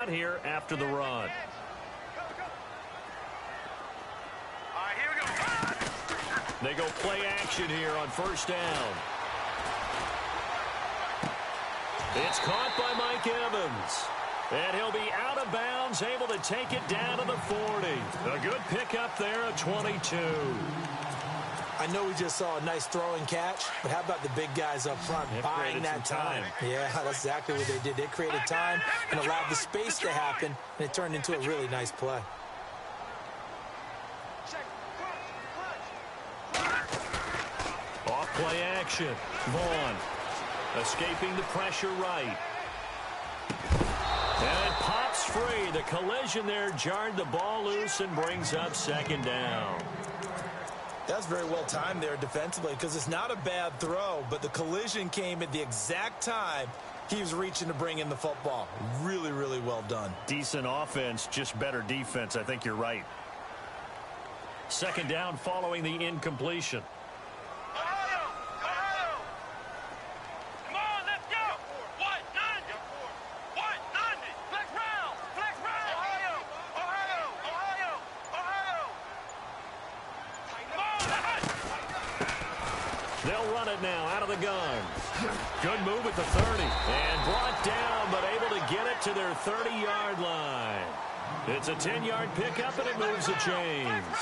Here after the run. They go play action here on first down. It's caught by Mike Evans. And he'll be out of bounds, able to take it down to the 40. A good pickup there at 22. I know we just saw a nice throwing catch, but how about the big guys up front buying that time? Yeah, that's exactly what they did. They created time and allowed the space to happen, and it turned into a really nice play. Off play action. Vaughn escaping the pressure right. And it pops free. The collision there jarred the ball loose and brings up second down. That's very well timed there defensively because it's not a bad throw, but the collision came at the exact time he was reaching to bring in the football. Really, really well done. Decent offense, just better defense. I think you're right. Second down following the incompletion. They'll run it now out of the gun. Good move at the 30. And brought down, but able to get it to their 30-yard line. It's a 10-yard pickup, and it moves the chains.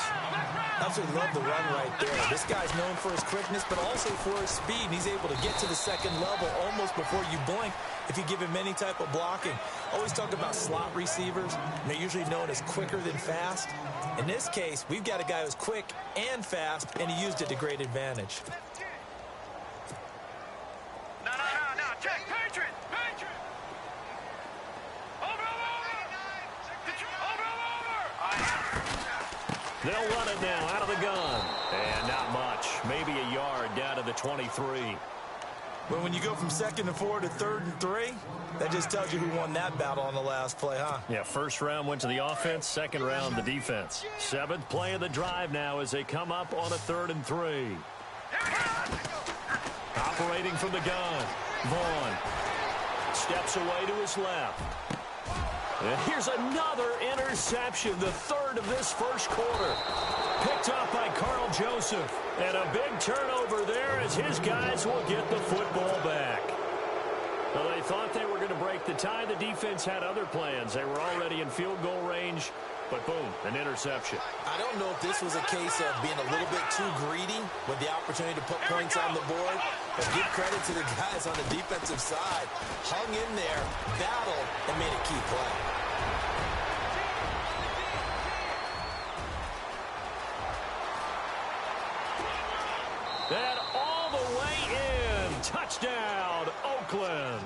Absolutely love the run right there. This guy's known for his quickness, but also for his speed. He's able to get to the second level almost before you blink if you give him any type of blocking. Always talk about slot receivers. They're usually known as quicker than fast. In this case, we've got a guy who's quick and fast, and he used it to great advantage. They'll run it now out of the gun. And not much. Maybe a yard down to the 23. But when you go from 2nd and 4 to 3rd and 3, that just tells you who won that battle on the last play, huh? Yeah, first round went to the offense, second round the defense. 7th play of the drive now as they come up on a 3rd and 3. Operating from the gun. Vaughn steps away to his left. And here's another interception, the 3rd of this first quarter. Picked up by Carl Joseph. And a big turnover there as his guys will get the football back. Well, they thought they were going to break the tie. The defense had other plans. They were already in field goal range. But boom, an interception. I don't know if this was a case of being a little bit too greedy with the opportunity to put points on the board. But give credit to the guys on the defensive side. Hung in there, battled, and made a key play. And all the way in. Touchdown, Oakland.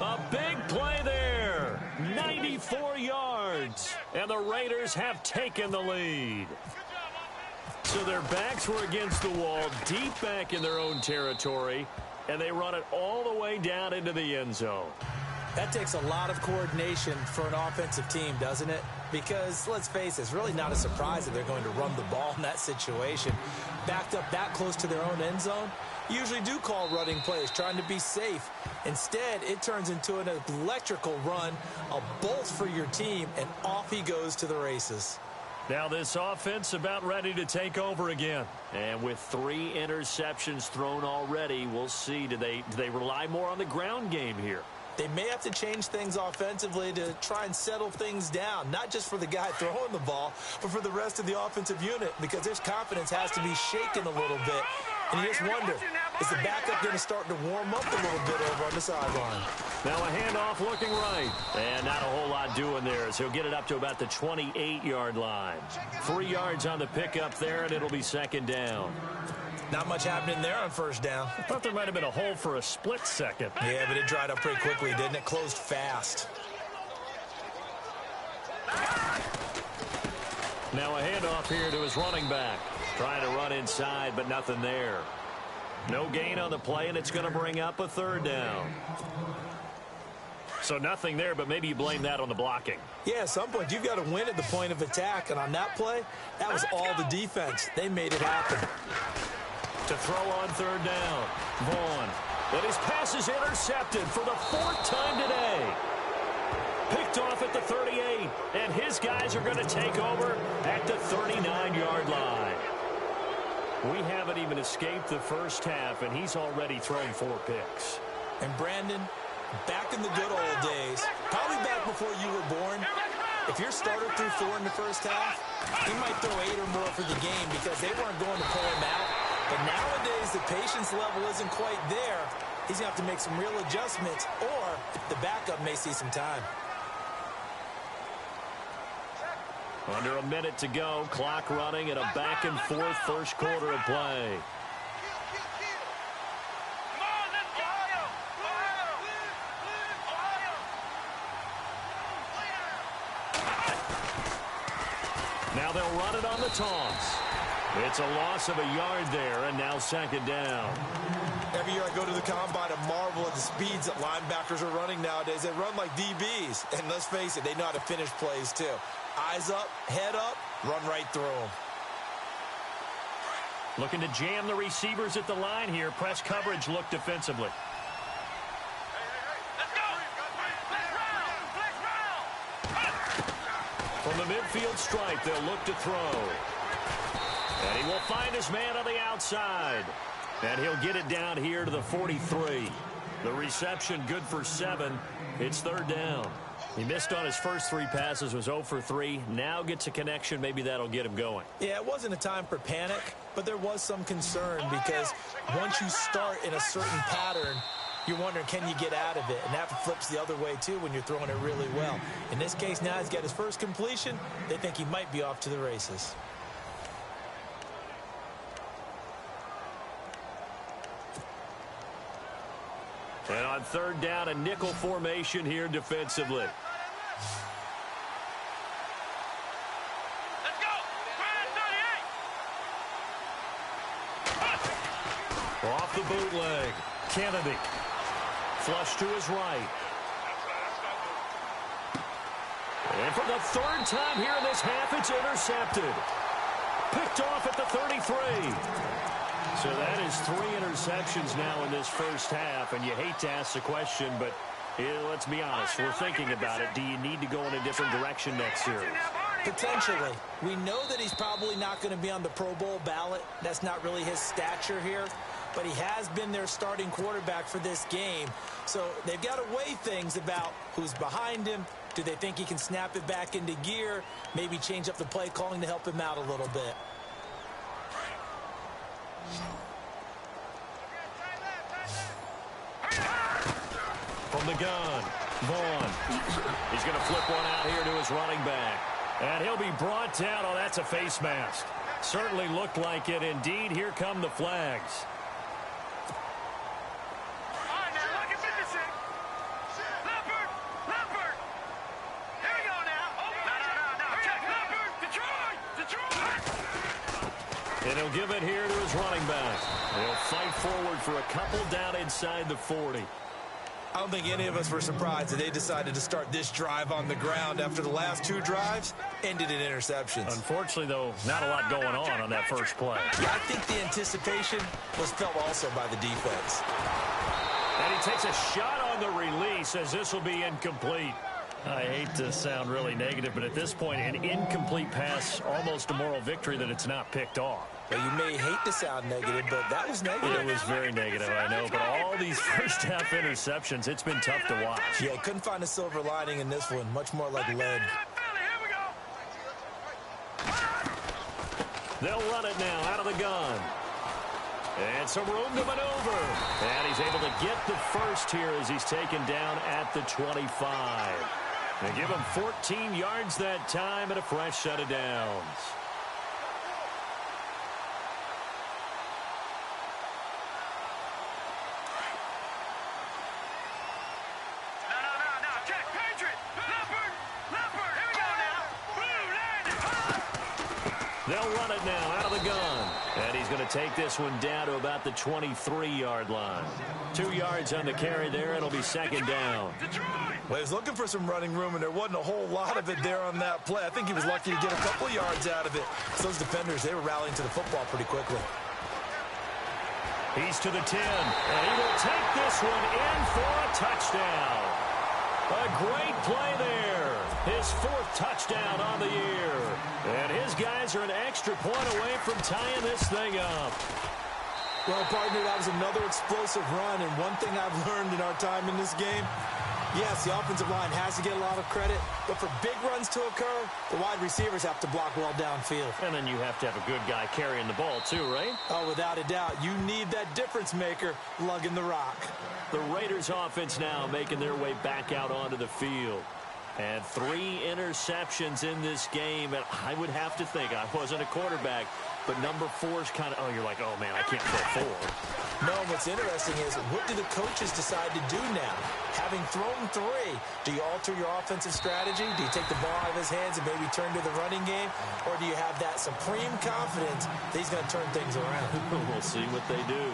A big play there. 94 yards. And the Raiders have taken the lead. So their backs were against the wall, deep back in their own territory, and they run it all the way down into the end zone. That takes a lot of coordination for an offensive team, doesn't it? Because, let's face it, it's really not a surprise that they're going to run the ball in that situation. Backed up that close to their own end zone, usually do call running plays, trying to be safe. Instead, it turns into an electrical run, a bolt for your team, and off he goes to the races. Now this offense about ready to take over again. And with 3 interceptions thrown already, we'll see. Do they rely more on the ground game here? They may have to change things offensively to try and settle things down, not just for the guy throwing the ball, but for the rest of the offensive unit, because their confidence has to be shaken a little bit. And you just wonder, is the backup going to start to warm up a little bit over on the sideline? Now a handoff looking right. And not a whole lot doing there as he'll get it up to about the 28-yard line. 3 yards on the pickup there, and it'll be second down. Not much happening there on first down. I thought there might have been a hole for a split second. Yeah, but it dried up pretty quickly, didn't it? Closed fast. Now a handoff here to his running back. Trying to run inside, but nothing there. No gain on the play, and it's going to bring up a 3rd down. So nothing there, but maybe you blame that on the blocking. Yeah, at some point, you've got to win at the point of attack. And on that play, that was all the defense. They made it happen. To throw on 3rd down. Vaughn. But his pass is intercepted for the 4th time today. Picked Picked off at the 38, and his guys are going to take over at the 39-yard line. We haven't even escaped the first half, and he's already thrown 4 picks. And Brandon, back in the good old days, probably back before you were born, if your starter threw 4 in the first half, he might throw 8 or more for the game because they weren't going to pull him out. But nowadays, the patience level isn't quite there. He's going to have to make some real adjustments, or the backup may see some time. Under a minute to go, clock running, and a back-and-forth first quarter of play. Now they'll run it on the toss. It's a loss of a yard there, and now second down. Every year I go to the combine and marvel at the speeds that linebackers are running nowadays. They run like DBs, and let's face it, they know how to finish plays too. Eyes up, head up, run right through them. Looking to jam the receivers at the line here. Press coverage look defensively. From the midfield stripe, they'll look to throw. And he will find his man on the outside. And he'll get it down here to the 43. The reception good for 7. It's third down. He missed on his first 3 passes, was 0 for 3. Now gets a connection. Maybe that'll get him going. Yeah, it wasn't a time for panic, but there was some concern because once you start in a certain pattern, you're wondering, can you get out of it? And that flips the other way, too, when you're throwing it really well. In this case, now he's got his first completion. They think he might be off to the races. And on third down, a nickel formation here defensively. Let's go! 38! Off the bootleg. Kennedy. Flush to his right. And for the third time here in this half, it's intercepted. Picked off at the 33. So that is 3 interceptions now in this first half, and you hate to ask the question, but let's be honest, we're thinking about it. Do you need to go in a different direction next series? Potentially. We know that he's probably not going to be on the Pro Bowl ballot. That's not really his stature here, but he has been their starting quarterback for this game. So they've got to weigh things about who's behind him. Do they think he can snap it back into gear? Maybe change up the play calling to help him out a little bit. From the gun, Vaughn. He's going to flip one out here to his running back. And he'll be brought down. Oh, that's a face mask. Certainly looked like it. Indeed, here come the flags. And he'll give it here to his running back. He'll fight forward for a couple down inside the 40. I don't think any of us were surprised that they decided to start this drive on the ground after the last 2 drives ended in interceptions. Unfortunately, though, not a lot going on that first play. Yeah, I think the anticipation was felt also by the defense. And he takes a shot on the release as this will be incomplete. I hate to sound really negative, but at this point, an incomplete pass, almost a moral victory that it's not picked off. Well, you may hate to sound negative, but that was negative. It was very negative, I know, but all these first half interceptions, it's been tough to watch. Yeah, couldn't find a silver lining in this one, much more like lead. They'll run it now out of the gun. And some room to maneuver. And he's able to get the first here as he's taken down at the 25. They give him 14 yards that time and a fresh set of downs. They'll run it now out of the gun. And he's going to take this one down to about the 23-yard line. 2 yards on the carry there. It'll be second down. Well, he was looking for some running room, and there wasn't a whole lot of it there on that play. I think he was lucky to get a couple of yards out of it. So those defenders, they were rallying to the football pretty quickly. He's to the 10, and he will take this one in for a touchdown. A great play there. His 4th touchdown on the year. And his guys are an extra point away from tying this thing up. Well, partner, that was another explosive run, and one thing I've learned in our time in this game, yes, the offensive line has to get a lot of credit, but for big runs to occur, the wide receivers have to block well downfield. And then you have to have a good guy carrying the ball too, right? Oh, without a doubt. You need that difference maker lugging the rock. The Raiders offense now making their way back out onto the field. And 3 interceptions in this game. And I would have to think, I wasn't a quarterback, but number 4 is kind of, oh, you're like, oh, man, I can't throw 4. No, what's interesting is, what do the coaches decide to do now? Having thrown 3, do you alter your offensive strategy? Do you take the ball out of his hands and maybe turn to the running game? Or do you have that supreme confidence that he's going to turn things around? We'll see what they do.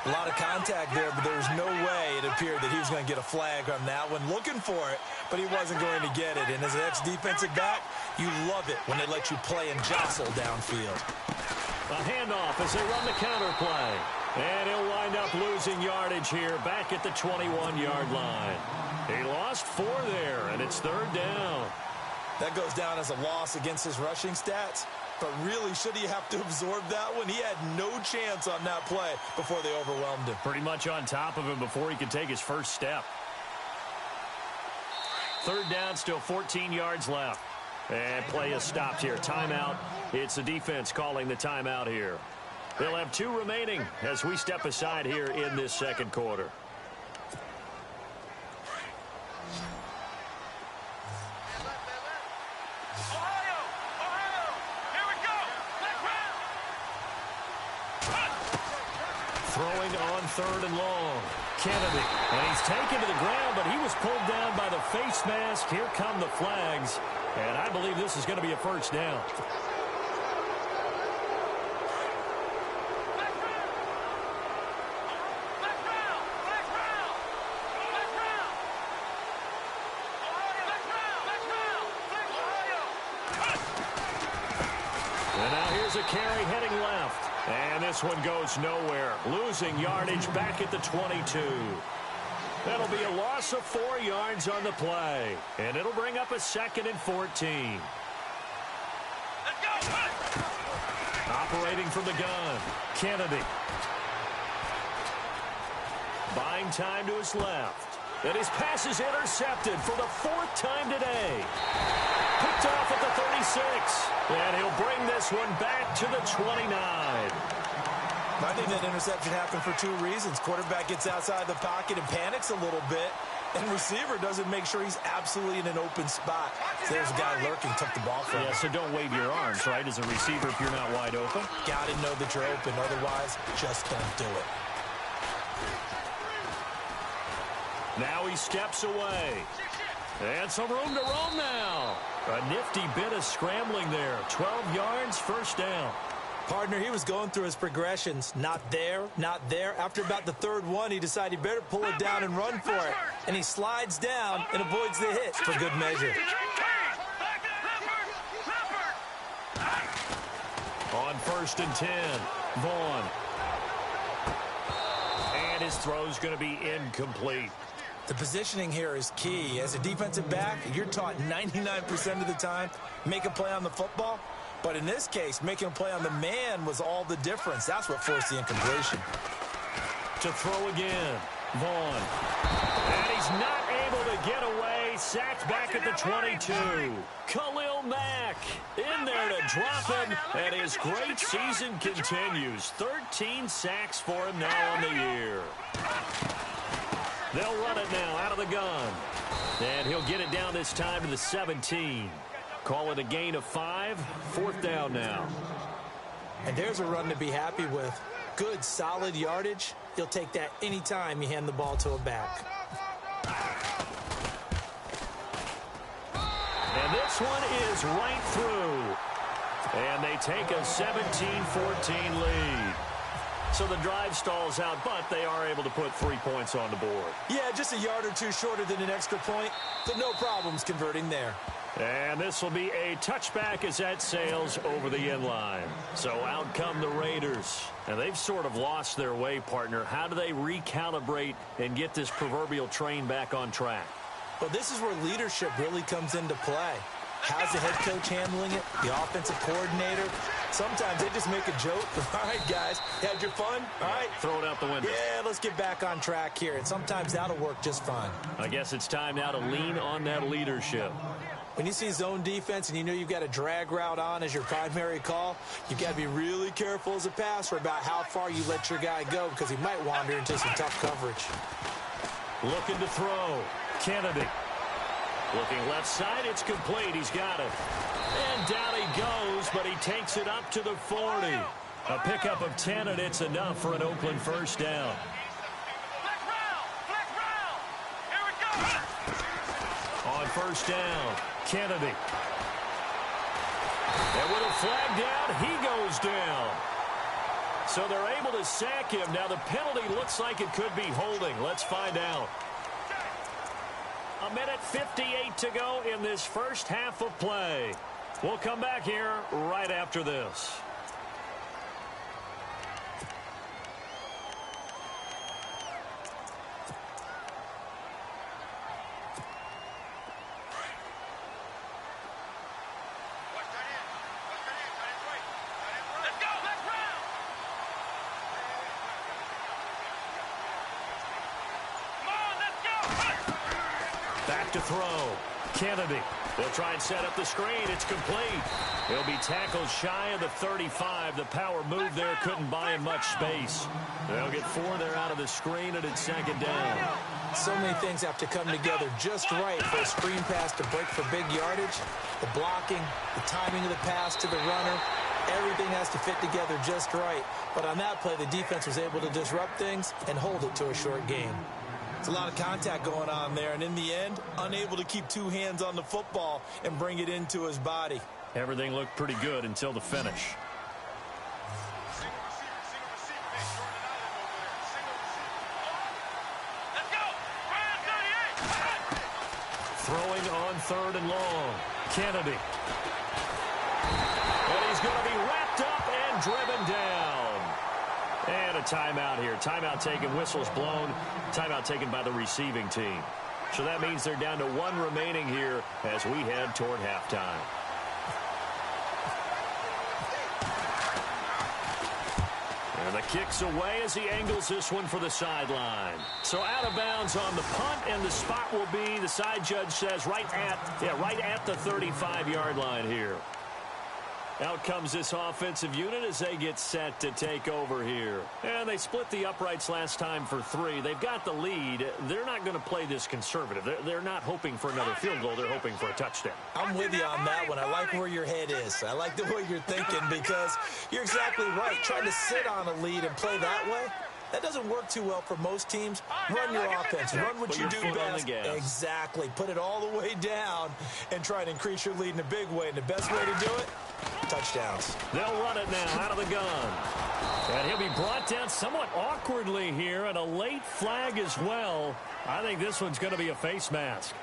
A lot of contact there, but there was no way it appeared that he was going to get a flag on that one. Looking for it, but he wasn't going to get it. And as an ex-defensive back, you love it when they let you play and jostle downfield. A handoff as they run the counter play. And he'll wind up losing yardage here back at the 21-yard line. He lost 4 there, and it's 3rd down. That goes down as a loss against his rushing stats. But really, should he have to absorb that one? He had no chance on that play before they overwhelmed him. Pretty much on top of him before he could take his first step. 3rd down, still 14 yards left. And play is stopped here. Timeout. It's the defense calling the timeout here. They'll have 2 remaining as we step aside here in this 2nd quarter. Throwing on 3rd and long. Kennedy. And he's taken to the ground, but he was pulled down by the face mask. Here come the flags. And I believe this is going to be a first down. And now here's a carry heading left. And this one goes nowhere. Losing yardage back at the 22. That'll be a loss of 4 yards on the play. And it'll bring up a 2nd and 14. Let's go. Operating from the gun. Kennedy. Buying time to his left. And his pass is intercepted for the 4th time today. Picked off at the 36. And he'll bring this one back to the 29. I think that interception happened for 2 reasons. Quarterback gets outside the pocket and panics a little bit, and receiver doesn't make sure he's absolutely in an open spot. There's a guy lurking, took the ball from him. Yeah, so don't wave your arms, right, as a receiver if you're not wide open. Got to know that you're open. Otherwise, just don't do it. Now he steps away. And some room to roam now. A nifty bit of scrambling there. 12 yards, first down. Partner, he was going through his progressions. Not there, not there. After about the 3rd one, he decided he better pull it down and run for it. And he slides down and avoids the hit for good measure. On 1st and 10, Vaughn. And his throw's going to be incomplete. The positioning here is key. As a defensive back, you're taught 99% of the time, make a play on the football. But in this case, making a play on the man was all the difference. That's what forced the incompletion. To throw again, Vaughn. And he's not able to get away. Sacked back at the 22. Khalil Mack in there to drop him. And his great season continues. 13 sacks for him now on the year. They'll run it now out of the gun. And he'll get it down this time to the 17. Call it a gain of 5. 4th down now. And there's a run to be happy with. Good, solid yardage. He'll take that anytime you hand the ball to a back. And this one is right through. And they take a 17-14 lead. So the drive stalls out, but they are able to put 3 points on the board. Yeah, just a yard or 2 shorter than an extra point, but no problems converting there. And this will be a touchback as that sails over the end line. So out come the Raiders. And they've sort of lost their way, partner. How do they recalibrate and get this proverbial train back on track? Well, this is where leadership really comes into play. How's the head coach handling it? The offensive coordinator? Sometimes they just make a joke. All right, guys, had your fun? All right. Throw it out the window. Yeah, let's get back on track here. And sometimes that'll work just fine. I guess it's time now to lean on that leadership. When you see zone defense and you know you've got a drag route on as your primary call, you've got to be really careful as a passer about how far you let your guy go because he might wander into some tough coverage. Looking to throw. Kennedy. Looking left side, it's complete. He's got it. And down he goes, but he takes it up to the 40. A pickup of 10, and it's enough for an Oakland first down. On first down, Kennedy. And with a flag down, he goes down. So they're able to sack him. Now the penalty looks like it could be holding. Let's find out. A minute 58 to go in this first half of play. We'll come back here right after this. Back to throw. Kennedy. They'll try and set up the screen. It's complete. He'll be tackled shy of the 35. The power move there couldn't buy him much space. They'll get 4 there out of the screen, and it's second down. So many things have to come together just right for a screen pass to break for big yardage. The blocking, the timing of the pass to the runner, everything has to fit together just right. But on that play, the defense was able to disrupt things and hold it to a short game. It's a lot of contact going on there, and in the end, unable to keep 2 hands on the football and bring it into his body. Everything looked pretty good until the finish. Throwing on 3rd and long. Kennedy. And he's going to be wrapped up and driven down. And a timeout here. Timeout taken, whistles blown. Timeout taken by the receiving team. So that means they're down to 1 remaining here as we head toward halftime. And the kick's away as he angles this one for the sideline. So out of bounds on the punt, and the spot will be, the side judge says, right at the 35-yard line here. Out comes this offensive unit as they get set to take over here. And they split the uprights last time for 3. They've got the lead. They're not going to play this conservative. They're not hoping for another field goal. They're hoping for a touchdown. I'm with you on that one. I like where your head is. I like the way you're thinking because you're exactly right. Trying to sit on a lead and play that way, that doesn't work too well for most teams. Run your offense. Run what you do best. Exactly. Put it all the way down and try to increase your lead in a big way. And the best way to do it, touchdowns. They'll run it now out of the gun. And he'll be brought down somewhat awkwardly here, and a late flag as well. I think this one's going to be a face mask.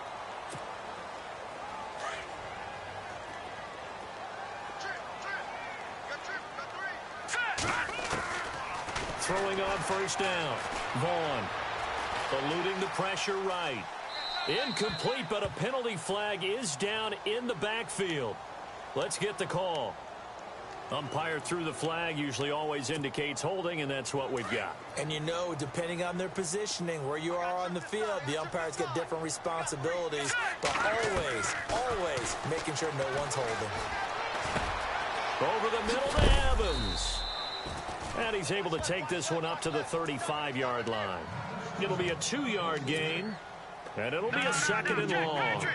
Throwing on first down. Vaughn eluding the pressure right. Incomplete, but a penalty flag is down in the backfield. Let's get the call. Umpire threw the flag, usually always indicates holding, and that's what we've got. And you know, depending on their positioning, where you are on the field, the umpires get different responsibilities, but always making sure no one's holding. Over the middle to Evans. And he's able to take this one up to the 35-yard line. It'll be a 2-yard gain, and it'll be a 2nd and long.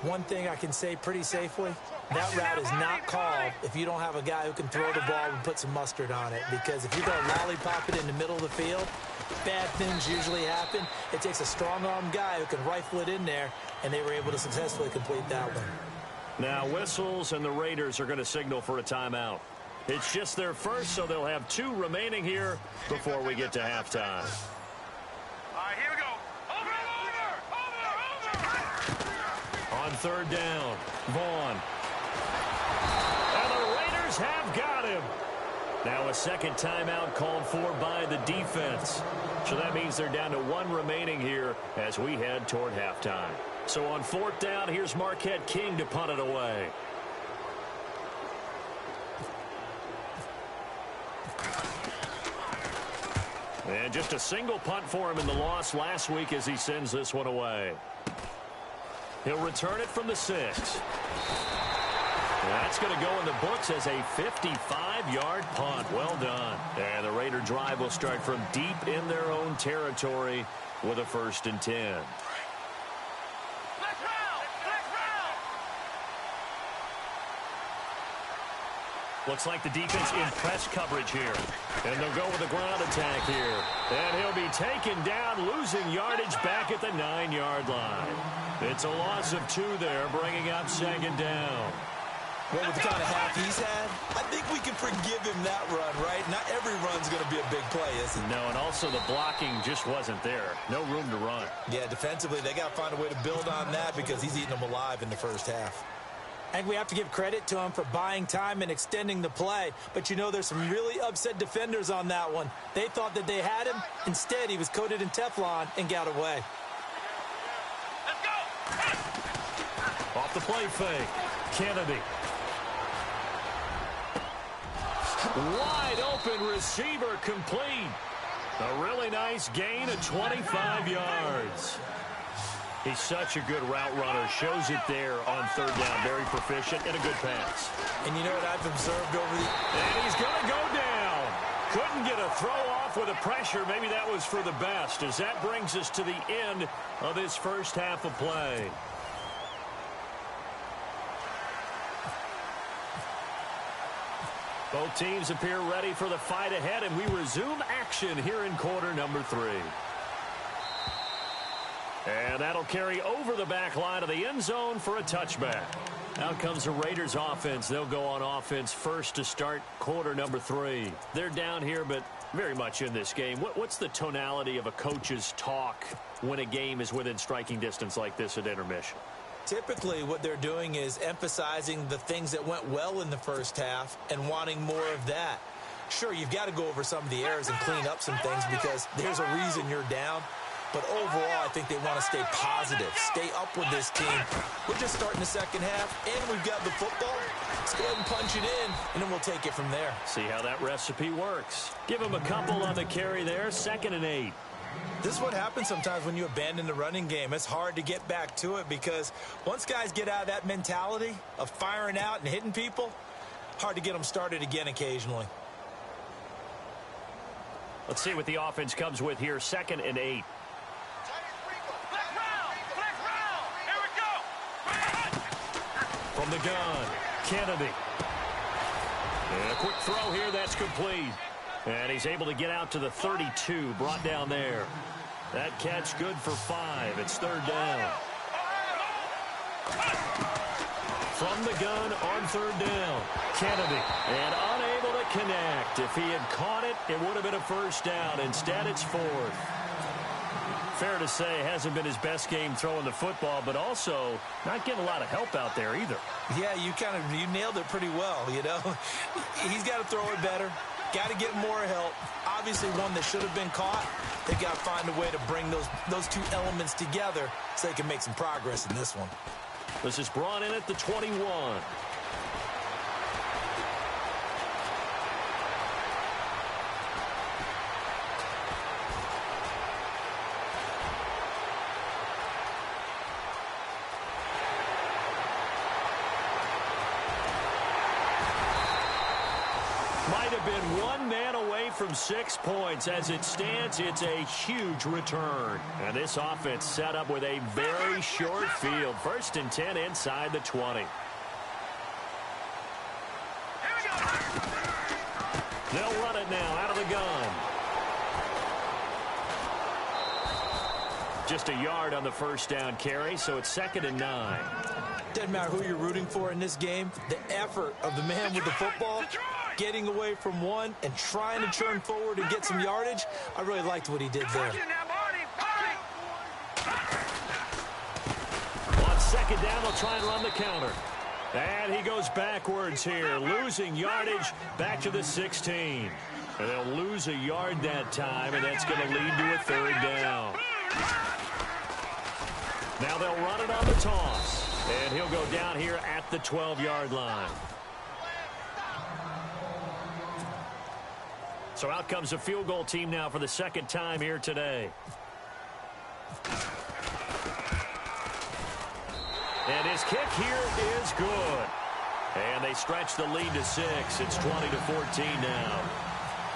One thing I can say pretty safely, that route is not called if you don't have a guy who can throw the ball and put some mustard on it. Because if you're going to lollipop it in the middle of the field, bad things usually happen. It takes a strong-armed guy who can rifle it in there, and they were able to successfully complete that one. Now whistles, and the Raiders are going to signal for a timeout. It's just their first, so they'll have 2 remaining here before we get to halftime. All right, here we go. Over. On 3rd down, Vaughn. And the Raiders have got him. Now a second timeout called for by the defense. So that means they're down to 1 remaining here as we head toward halftime. So on 4th down, here's Marquette King to punt it away. And just a single punt for him in the loss last week as he sends this one away. He'll return it from the 6. That's going to go in the books as a 55-yard punt. Well done. And the Raider drive will start from deep in their own territory with a 1st and 10. Looks like the defense in press coverage here. And they'll go with a ground attack here. And he'll be taken down, losing yardage back at the 9-yard line. It's a loss of 2 there, bringing up 2nd down. Well, with the kind of half he's had, I think we can forgive him that run, right? Not every run's going to be a big play, is it? No, and also the blocking just wasn't there. No room to run. Yeah, defensively, they got to find a way to build on that because he's eating them alive in the first half. I think we have to give credit to him for buying time and extending the play. But, you know, there's some really upset defenders on that one. They thought that they had him. Instead, he was coated in Teflon and got away. Let's go! Off the play fake. Kennedy. Wide open receiver complete. A really nice gain of 25 yards. He's such a good route runner. Shows it there on 3rd down. Very proficient and a good pass. And you know what I've observed over the... And he's going to go down. Couldn't get a throw off with the pressure. Maybe that was for the best, as that brings us to the end of this first half of play. Both teams appear ready for the fight ahead, and we resume action here in quarter number 3. And that'll carry over the back line of the end zone for a touchback. Out comes the Raiders offense. They'll go on offense first to start quarter number 3. They're down here, but very much in this game. What's the tonality of a coach's talk when a game is within striking distance like this at intermission? Typically, what they're doing is emphasizing the things that went well in the first half and wanting more of that. Sure, you've got to go over some of the errors and clean up some things because there's a reason you're down. But overall, I think they want to stay positive, stay up with this team. We're just starting the second half, and we've got the football. Let's go ahead and punch it in, and then we'll take it from there. See how that recipe works. Give him a couple on the carry there, 2nd and 8. This is what happens sometimes when you abandon the running game. It's hard to get back to it because once guys get out of that mentality of firing out and hitting people, hard to get them started again occasionally. Let's see what the offense comes with here, 2nd and 8. From the gun, Kennedy. And a quick throw here, that's complete. And he's able to get out to the 32, brought down there. That catch good for 5. It's 3rd down. From the gun on 3rd down, Kennedy. And unable to connect. If he had caught it, it would have been a 1st down. Instead, it's 4th. Fair to say, hasn't been his best game throwing the football, but also not getting a lot of help out there either. Yeah, you nailed it pretty well, you know. He's got to throw it better. Got to get more help. Obviously, one that should have been caught. They've got to find a way to bring those two elements together so they can make some progress in this one. This is brought in at the 21. Might have been one man away from 6 points. As it stands, it's a huge return. And this offense set up with a very short field. 1st and 10 inside the 20. They'll run it now out of the gun. Just a yard on the 1st down carry, so it's 2nd and 9. Doesn't matter who you're rooting for in this game. The effort of the man with the football, getting away from one and trying to turn forward and get some yardage, I really liked what he did there. On 2nd down, they'll try and run the counter. And he goes backwards here, losing yardage back to the 16. And they'll lose a yard that time, and that's going to lead to a 3rd down. Now they'll run it on the toss. And he'll go down here at the 12-yard line. So out comes a field goal team now for the second time here today. And his kick here is good. And they stretch the lead to 6. It's 20-14 now.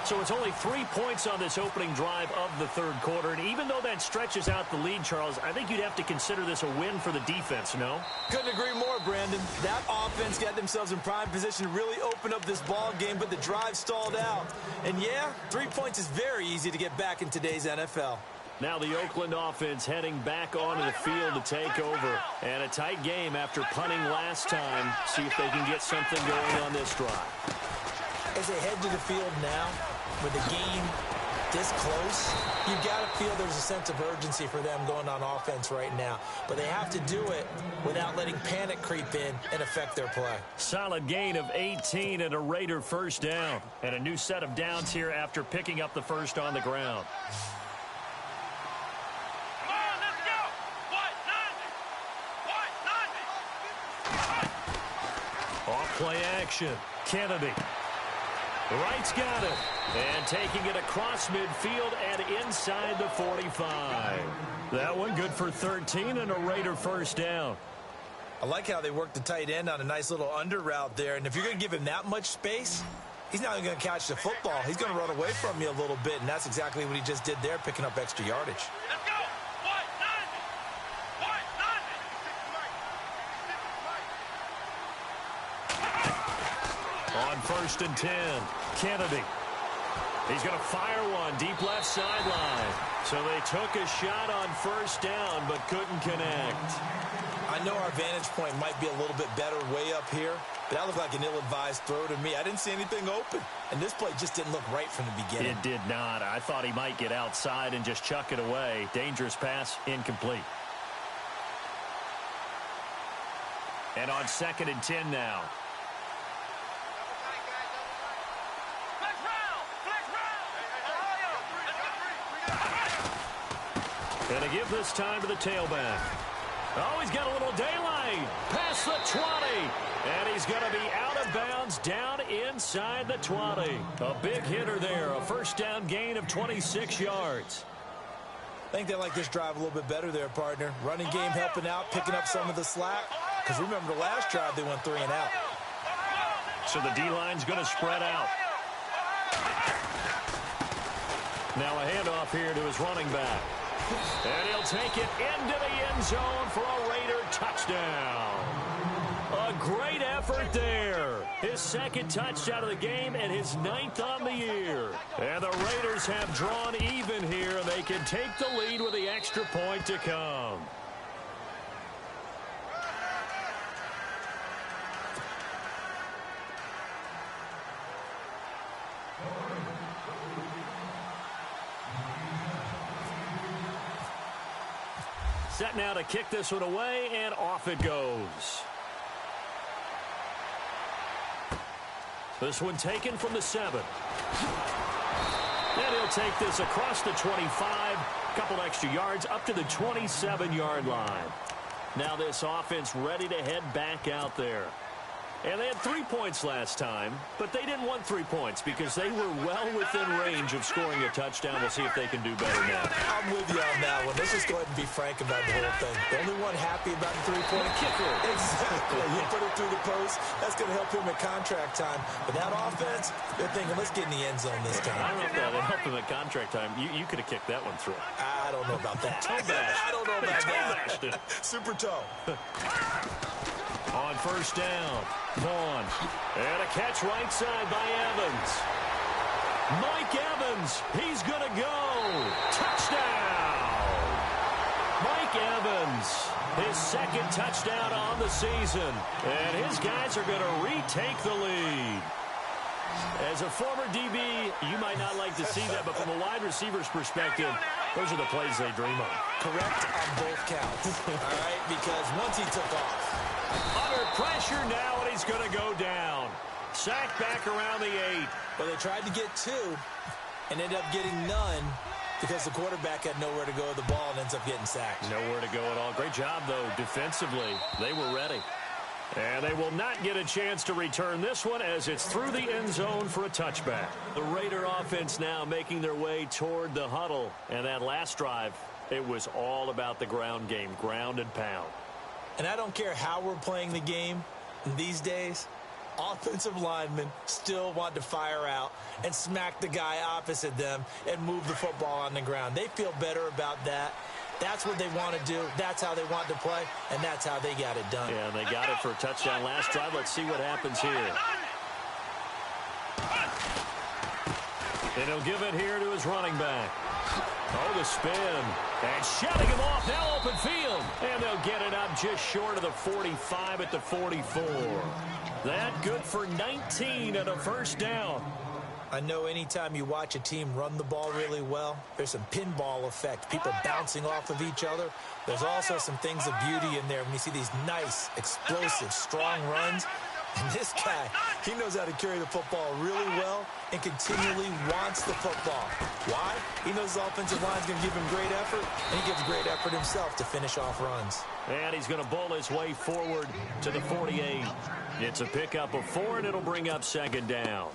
So it's only 3 points on this opening drive of the third quarter. And even though that stretches out the lead, Charles, I think you'd have to consider this a win for the defense, no? Couldn't agree more, Brandon. That offense got themselves in prime position to really open up this ball game, but the drive stalled out. And yeah, 3 points is very easy to get back in today's NFL. Now the Oakland offense heading back onto the field to take over. And a tight game after punting last time. See if they can get something going on this drive. As they head to the field now, with the game this close, you've got to feel there's a sense of urgency for them going on offense right now. But they have to do it without letting panic creep in and affect their play. Solid gain of 18 and a Raider first down. And a new set of downs here after picking up the first on the ground. Come on, let's go. What? Off play action. Kennedy. The right's got it. And taking it across midfield and inside the 45. That one good for 13 and a Raider first down. I like how they work the tight end on a nice little under route there. And if you're going to give him that much space, he's not going to catch the football. He's going to run away from you a little bit, and that's exactly what he just did there, picking up extra yardage. Let's go. What? 90. On 1st and 10, Kennedy. He's going to fire one deep left sideline. So they took a shot on first down but couldn't connect. I know our vantage point might be a little bit better way up here, but that looked like an ill-advised throw to me. I didn't see anything open, and this play just didn't look right from the beginning. It did not. I thought he might get outside and just chuck it away. Dangerous pass, incomplete. And on 2nd and 10 now. And a give this time to the tailback. Oh, he's got a little daylight. Past the 20. And he's going to be out of bounds down inside the 20. A big hitter there. A first down gain of 26 yards. I think they like this drive a little bit better there, partner. Running game helping out, picking up some of the slack. Because remember, the last drive they went 3 and out. So the D-line's going to spread out. Now a handoff here to his running back. And he'll take it into the end zone for a Raider touchdown. A great effort there. His 2nd touchdown of the game and his 9th on the year. And the Raiders have drawn even here. They can take the lead with the extra point to come. Set now to kick this one away, and off it goes. This one taken from the 7. And he'll take this across the 25, a couple extra yards, up to the 27-yard line. Now this offense ready to head back out there. And they had 3 points last time, but they didn't want 3 points because they were well within range of scoring a touchdown. We'll see if they can do better now. I'm with you on that one. Let's just go ahead and be frank about the whole thing. The only one happy about the three-point kicker. Exactly. You put it through the post. That's going to help him at contract time. But that offense, they're thinking, let's get in the end zone this time. I don't know if that would help him at contract time. You could have kicked that one through. I don't know about that. Toe bash. I don't know about Toe that. Super toe. On first down, Vaughn. And a catch right side by Evans. Mike Evans, he's going to go. Touchdown. Mike Evans, his 2nd touchdown on the season. And his guys are going to retake the lead. As a former DB, you might not like to see that, but from a wide receiver's perspective, those are the plays they dream of. Correct on both counts. All right, because once he took off. Under pressure now, and he's going to go down. Sacked back around the 8. Well, they tried to get 2 and ended up getting none. because the quarterback had nowhere to go with the ball and ends up getting sacked. Nowhere to go at all. Great job, though, defensively. They were ready. And they will not get a chance to return this one as it's through the end zone for a touchback. The Raider offense now making their way toward the huddle. And that last drive, it was all about the ground game, ground and pound. And I don't care how we're playing the game these days, offensive linemen still want to fire out and smack the guy opposite them and move the football on the ground. They feel better about that. That's what they want to do. That's how they want to play, and that's how they got it done. Yeah, and they got it for a touchdown last drive. Let's see what happens here. And he'll give it here to his running back. Oh, the spin. And shutting him off, now open field. And they'll get it up just short of the 45 at the 44. That good for 19 and a first down. I know anytime you watch a team run the ball really well, there's some pinball effect, people bouncing off of each other. There's also some things of beauty in there when you see these nice, explosive, strong runs. And this guy, he knows how to carry the football really well and continually wants the football. Why? He knows his offensive line's going to give him great effort, and he gives great effort himself to finish off runs. And he's going to bowl his way forward to the 48. It's a pickup of 4, and it'll bring up second down.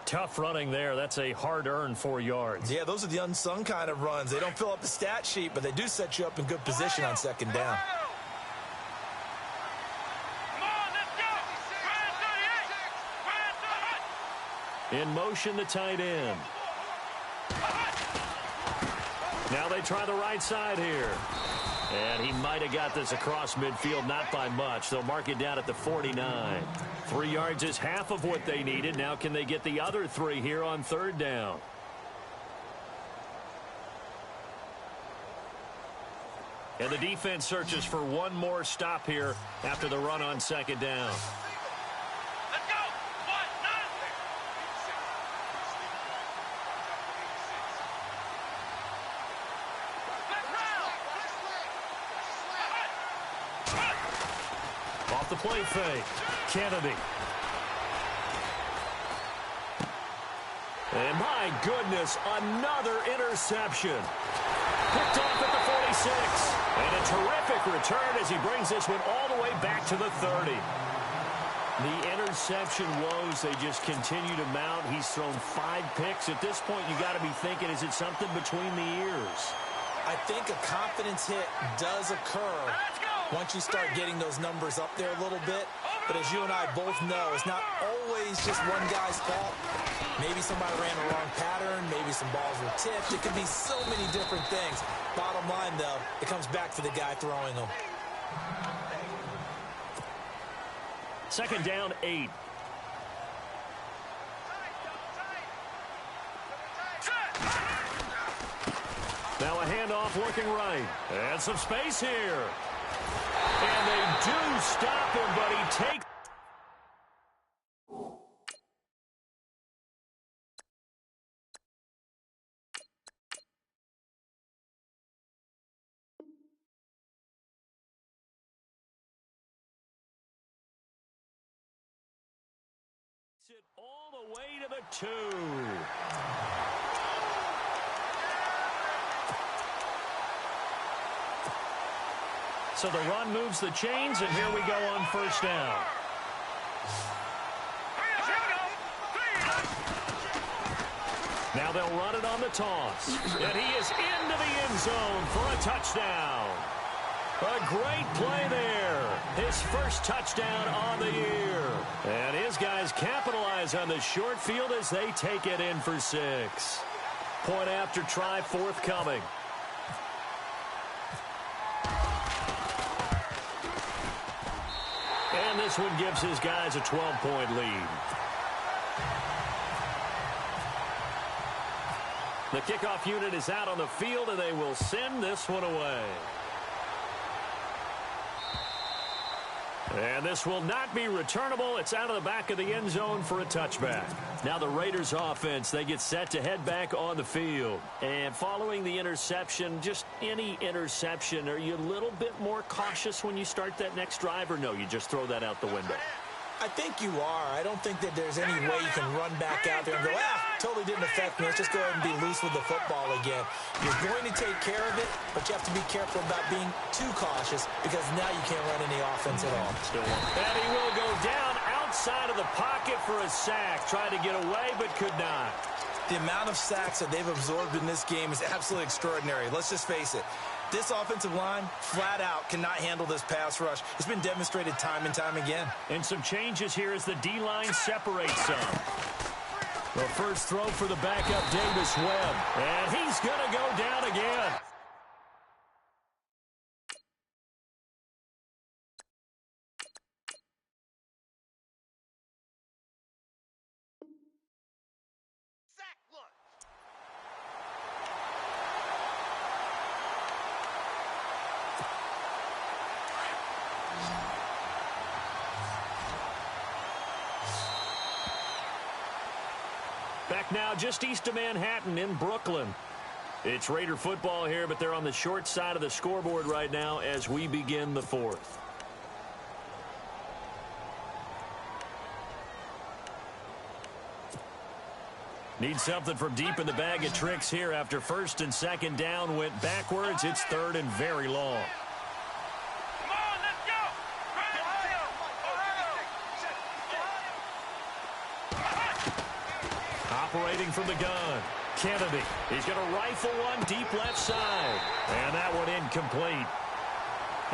Tough running there. That's a hard-earned 4 yards. Yeah, those are the unsung kind of runs. They don't fill up the stat sheet, but they do set you up in good position on second down. In motion, the tight end. Now they try the right side here. And he might have got this across midfield, not by much. They'll mark it down at the 49. 3 yards is half of what they needed. Now can they get the other 3 here on third down? And the defense searches for one more stop here after the run on second down. Let's go! 1, Off the play fake. Kennedy. And my goodness, another interception. Picked off at the 46. And a terrific return as he brings this one all the way back to the 30. The interception woes, they just continue to mount. He's thrown 5 picks. At this point, you got to be thinking, is it something between the ears? I think a confidence hit does occur once you start getting those numbers up there a little bit. But as you and I both know, it's not always just one guy's fault. Maybe somebody ran a wrong pattern. Maybe some balls were tipped. It could be so many different things. Bottom line, though, it comes back to the guy throwing them. Second down, 8. Now a handoff looking right. And some space here. And they do stop him, but he takes... it all the way to the 2. So the run moves the chains, and here we go on first down. Now they'll run it on the toss. And he is into the end zone for a touchdown. A great play there. His first touchdown on the year. And his guys capitalize on the short field as they take it in for 6. Point after try forthcoming. And this one gives his guys a 12-point lead. The kickoff unit is out on the field, and they will send this one away. And this will not be returnable. It's out of the back of the end zone for a touchback. Now the Raiders offense, they get set to head back on the field. And following the interception, just any interception, are you a little bit more cautious when you start that next drive, or no, you just throw that out the window? I think you are. I don't think that there's any way you can run back out there and go, totally didn't affect me. Let's just go ahead and be loose with the football again. You're going to take care of it, but you have to be careful about being too cautious because now you can't run any offense at all. And he will go down outside of the pocket for a sack. Tried to get away, but could not. The amount of sacks that they've absorbed in this game is absolutely extraordinary. Let's just face it. This offensive line, flat out, cannot handle this pass rush. It's been demonstrated time and time again. And some changes here as the D-line separates some. The first throw for the backup, Davis Webb. And he's going to go down again. Back now just east of Manhattan in Brooklyn. It's Raider football here, but they're on the short side of the scoreboard right now as we begin the fourth. Need something from deep in the bag of tricks here after first and second down went backwards. It's third and very long. Operating from the gun, Kennedy. He's going to rifle one deep left side. And that one incomplete.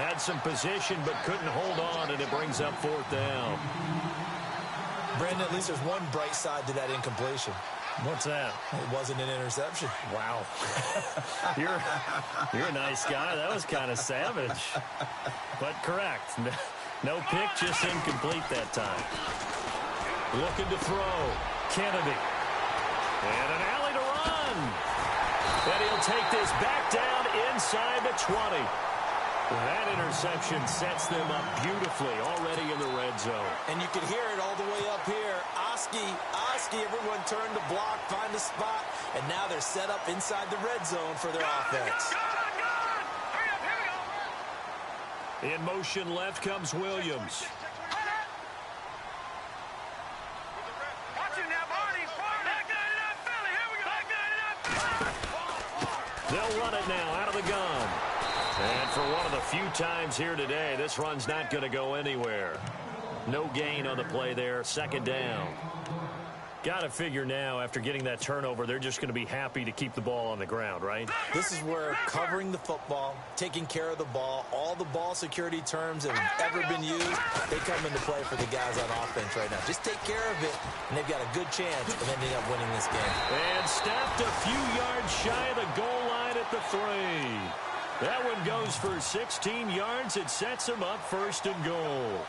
Had some position but couldn't hold on, and it brings up fourth down. Brandon, at least there's one bright side to that incompletion. What's that? It wasn't an interception. Wow. You're a nice guy. That was kind of savage. But correct. No pick, just incomplete that time. Looking to throw. Kennedy. And an alley to run. And he'll take this back down inside the 20. That interception sets them up beautifully already in the red zone. And you can hear it all the way up here. Oski, everyone turned to block, find a spot, and now they're set up inside the red zone for their offense. In motion left comes Williams. They'll run it now out of the gun. And for one of the few times here today, this run's not going to go anywhere. No gain on the play there. Second down. Got to figure now, after getting that turnover, they're just going to be happy to keep the ball on the ground, right? This is where covering the football, taking care of the ball, all the ball security terms that have ever been used, they come into play for the guys on offense right now. Just take care of it, and they've got a good chance of ending up winning this game. And stopped a few yards shy of the goal line at the 3. That one goes for 16 yards. It sets them up first and goal.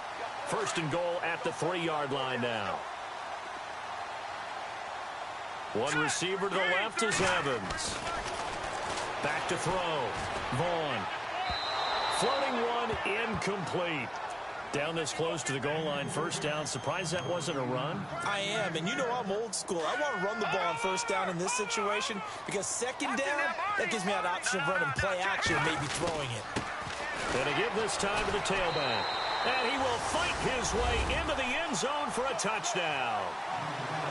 First and goal at the 3-yard line now. One receiver to the left is Evans. Back to throw. Vaughn. Floating one incomplete. Down this close to the goal line. First down. Surprised that wasn't a run? I am, and you know I'm old school. I want to run the ball on first down in this situation because second down, that gives me that option of running play action, maybe throwing it. And to give this time to the tailback. And he will fight his way into the end zone for a touchdown.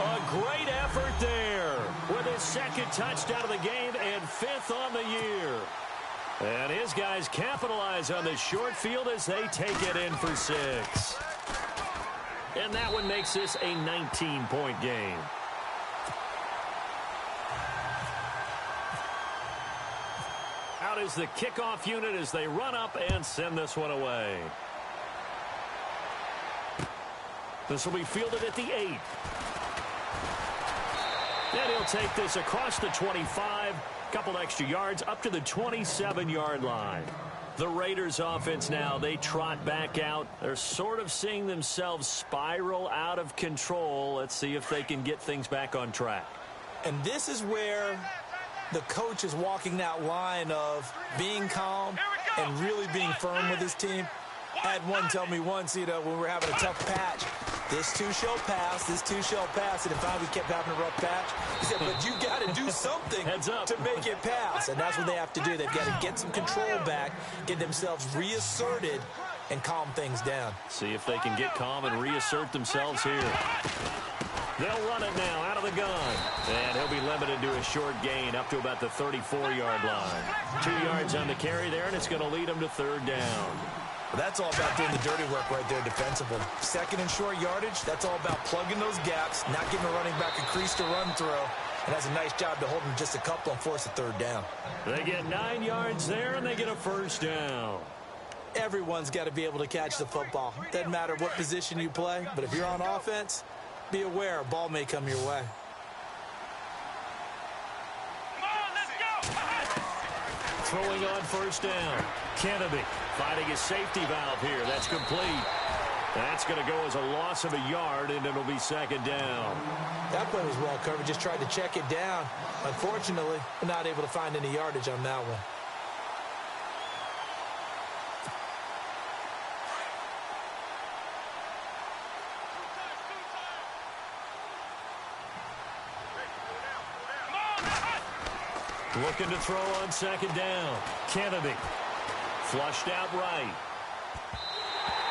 A great effort there with his second touchdown of the game and 5th on the year. And his guys capitalize on the short field as they take it in for 6. And that one makes this a 19-point game. Out is the kickoff unit as they run up and send this one away. This will be fielded at the 8. And he'll take this across the 25. Couple extra yards up to the 27-yard line. The Raiders offense now, they trot back out. They're sort of seeing themselves spiral out of control. Let's see if they can get things back on track. And this is where the coach is walking that line of being calm and really being firm with his team. I had one tell me once, when we were having a tough patch, this too shall pass, this too shall pass, and if finally we kept having a rough patch, he said, but you got to do something to make it pass, and that's what they have to do. They've got to get some control back, get themselves reasserted, and calm things down. See if they can get calm and reassert themselves here. They'll run it now out of the gun. And he'll be limited to a short gain up to about the 34-yard line. 2 yards on the carry there, and it's going to lead them to third down. Well, that's all about doing the dirty work right there defensively. Second and short yardage, that's all about plugging those gaps, not giving a running back a crease to run through, and has a nice job to hold them just a couple and force a third down. They get 9 yards there, and they get a first down. Everyone's got to be able to catch the football. Doesn't matter what position you play, but if you're on offense, be aware a ball may come your way. Come on, let's go! Throwing on first down. Kennedy finding his safety valve here. That's complete. That's going to go as a loss of a yard, and it'll be second down. That play was well covered. Just tried to check it down. Unfortunately, we're not able to find any yardage on that one. Looking to throw on second down. Kennedy flushed out right.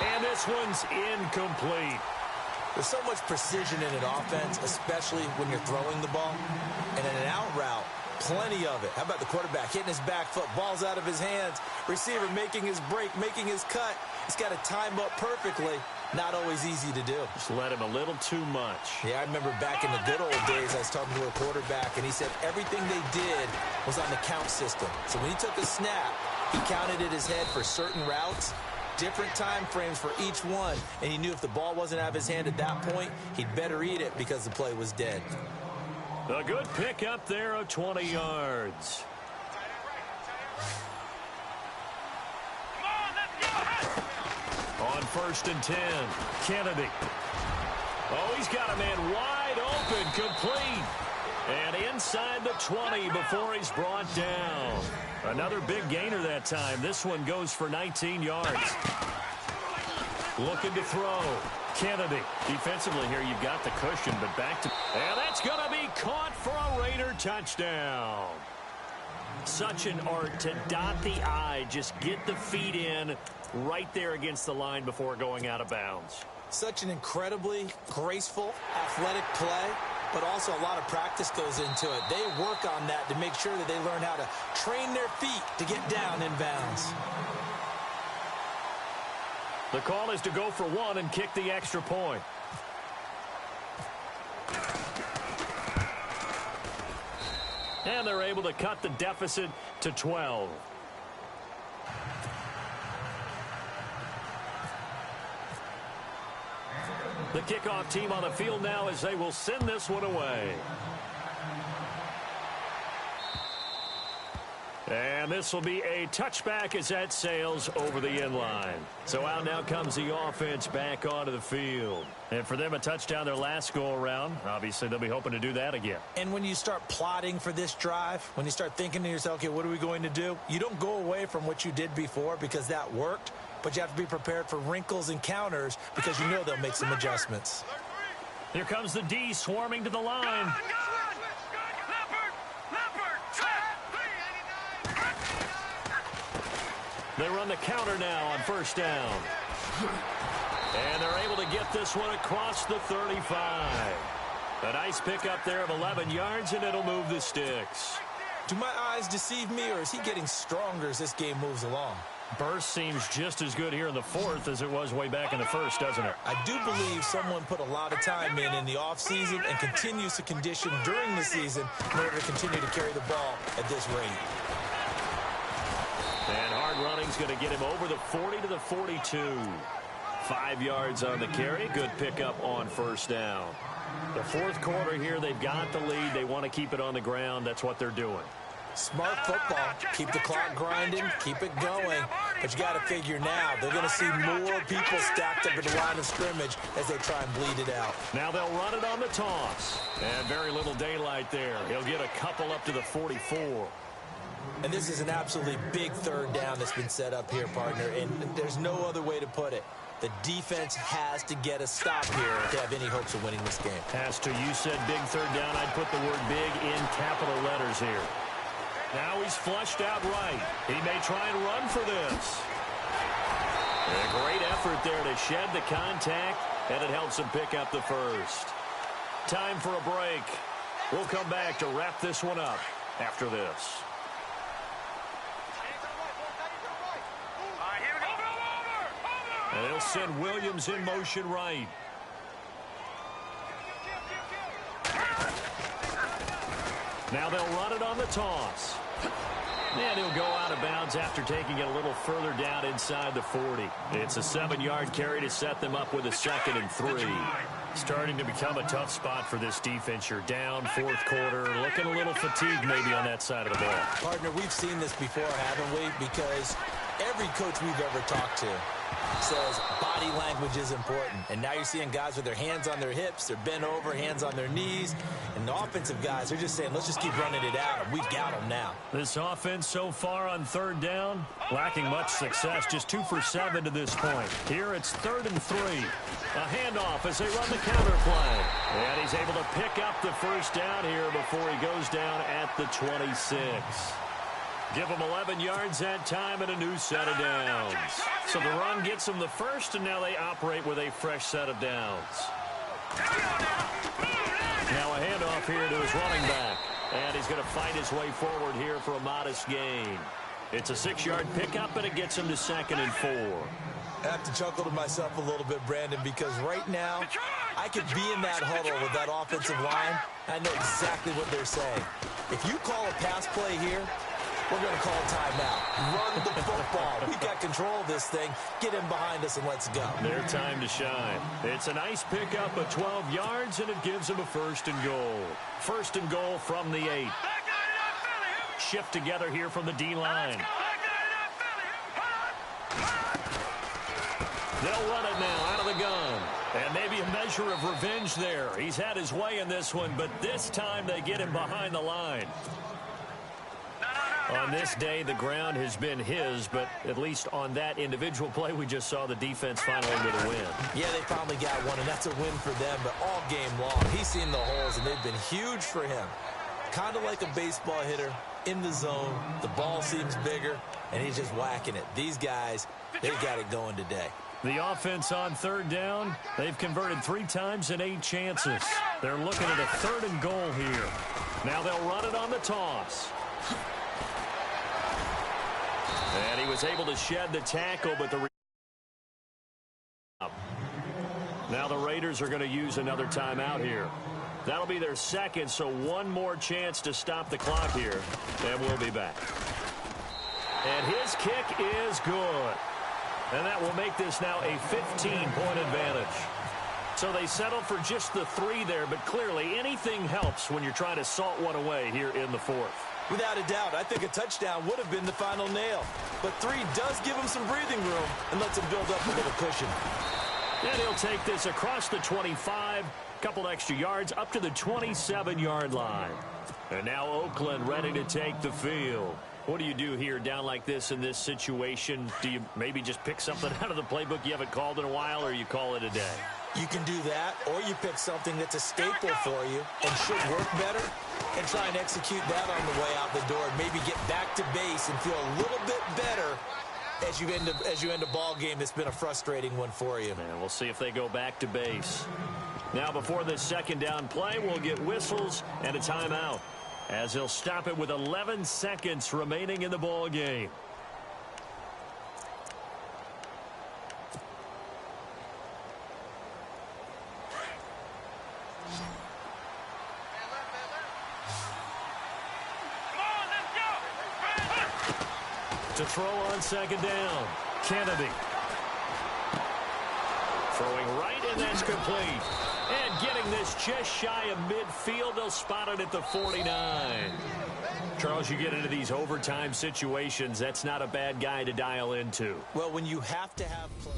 And this one's incomplete. There's so much precision in an offense, especially when you're throwing the ball. And in an out route, plenty of it. How about the quarterback hitting his back foot, ball's out of his hands, receiver making his break, making his cut. He's got to time up perfectly. Not always easy to do. Just let him a little too much. Yeah, I remember back in the good old days, I was talking to a quarterback, and he said everything they did was on the count system. So when he took a snap, he counted in his head for certain routes, different time frames for each one, and he knew if the ball wasn't out of his hand at that point, he'd better eat it because the play was dead. A good pick up there of 20 yards. On first and 10, Kennedy. Oh, he's got a man wide open, complete. And inside the 20 before he's brought down. Another big gainer that time. This one goes for 19 yards. Looking to throw. Kennedy. Defensively here, you've got the cushion, but back to... And that's going to be caught for a Raider touchdown. Such an art to dot the I, just get the feet in right there against the line before going out of bounds. Such an incredibly graceful, athletic play, but also a lot of practice goes into it. They work on that to make sure that they learn how to train their feet to get down in bounds. The call is to go for one and kick the extra point. And they're able to cut the deficit to 12. The kickoff team on the field now as they will send this one away. And this will be a touchback as that sails over the end line. So out now comes the offense back onto the field. And for them, a touchdown their last go-around. Obviously, they'll be hoping to do that again. And when you start plotting for this drive, when you start thinking to yourself, okay, what are we going to do? You don't go away from what you did before because that worked, but you have to be prepared for wrinkles and counters because you know they'll make some adjustments. Here comes the D swarming to the line. They run the counter now on first down. And they're able to get this one across the 35. A nice pickup there of 11 yards, and it'll move the sticks. Do my eyes deceive me, or is he getting stronger as this game moves along? Burst seems just as good here in the fourth as it was way back in the first, doesn't it? I do believe someone put a lot of time in the offseason and continues to condition during the season in order to continue to carry the ball at this rate. And hard running's going to get him over the 40 to the 42. 5 yards on the carry. Good pickup on first down. The fourth quarter here, they've got the lead. They want to keep it on the ground. That's what they're doing. Smart football. Keep the clock grinding. Keep it going. But you got to figure now, they're going to see more people stacked up at the line of scrimmage as they try and bleed it out. Now they'll run it on the toss. And very little daylight there. He'll get a couple up to the 44. And this is an absolutely big third down that's been set up here, partner. And there's no other way to put it. The defense has to get a stop here to have any hopes of winning this game. Has to. You said big third down. I'd put the word big in capital letters here. Now he's flushed out right. He may try and run for this. A great effort there to shed the contact, and it helps him pick up the first. Time for a break. We'll come back to wrap this one up after this. And they'll send Williams in motion right. Now they'll run it on the toss. And he'll go out of bounds after taking it a little further down inside the 40. It's a 7-yard carry to set them up with a 2nd and 3. Starting to become a tough spot for this defense. You're down, fourth quarter, looking a little fatigued maybe on that side of the ball. Partner, we've seen this before, haven't we? Because every coach we've ever talked to says body language is important. And now you're seeing guys with their hands on their hips, they're bent over, hands on their knees. And the offensive guys, they're just saying, let's just keep running it out, and we've got them now. This offense so far on 3rd down, lacking much success, just 2 for 7 to this point. Here it's 3rd and 3. A handoff as they run the counter play. And he's able to pick up the first down here before he goes down at the 26. Give them 11 yards that time and a new set of downs. So the run gets them the first, and now they operate with a fresh set of downs. Now a handoff here to his running back. And he's going to fight his way forward here for a modest gain. It's a 6-yard pickup, and it gets him to 2nd and 4. I have to chuckle to myself a little bit, Brandon, because right now I could be in that huddle with that offensive line. I know exactly what they're saying. If you call a pass play here, we're going to call timeout. Run the football. We've got control of this thing. Get in behind us and let's go. Their time to shine. It's a nice pickup of 12 yards, and it gives them a 1st and goal. 1st and goal from the 8. Shift together here from the D-line. They'll run it now out of the gun. And maybe a measure of revenge there. He's had his way in this one, but this time they get him behind the line. On this day, the ground has been his, but at least on that individual play, we just saw the defense finally with a win. Yeah, they finally got one, and that's a win for them, but all game long, he's seen the holes, and they've been huge for him. Kind of like a baseball hitter in the zone. The ball seems bigger, and he's just whacking it. These guys, they've got it going today. The offense on 3rd down, they've converted 3 times in 8 chances. They're looking at a 3rd and goal here. Now they'll run it on the toss. And he was able to shed the tackle, but now the Raiders are going to use another timeout here. That'll be their 2nd, so one more chance to stop the clock here, and we'll be back. And his kick is good. And that will make this now a 15-point advantage. So they settled for just the 3 there, but clearly anything helps when you're trying to salt one away here in the 4th. Without a doubt, I think a touchdown would have been the final nail. But 3 does give him some breathing room and lets him build up a little cushion. And he'll take this across the 25, couple extra yards up to the 27-yard line. And now Oakland ready to take the field. What do you do here down like this in this situation? Do you maybe just pick something out of the playbook you haven't called in a while, or you call it a day? You can do that, or you pick something that's a staple for you and should work better and try and execute that on the way out the door and maybe get back to base and feel a little bit better as you end a ball game that's been a frustrating one for you. And we'll see if they go back to base. Now before this 2nd down play, we'll get whistles and a timeout, as they'll stop it with 11 seconds remaining in the ball game. To throw on 2nd down, Kennedy. Throwing right, and that's complete. And getting this just shy of midfield. They'll spot it at the 49. Charles, you get into these overtime situations, that's not a bad guy to dial into. Well, when you have to have play.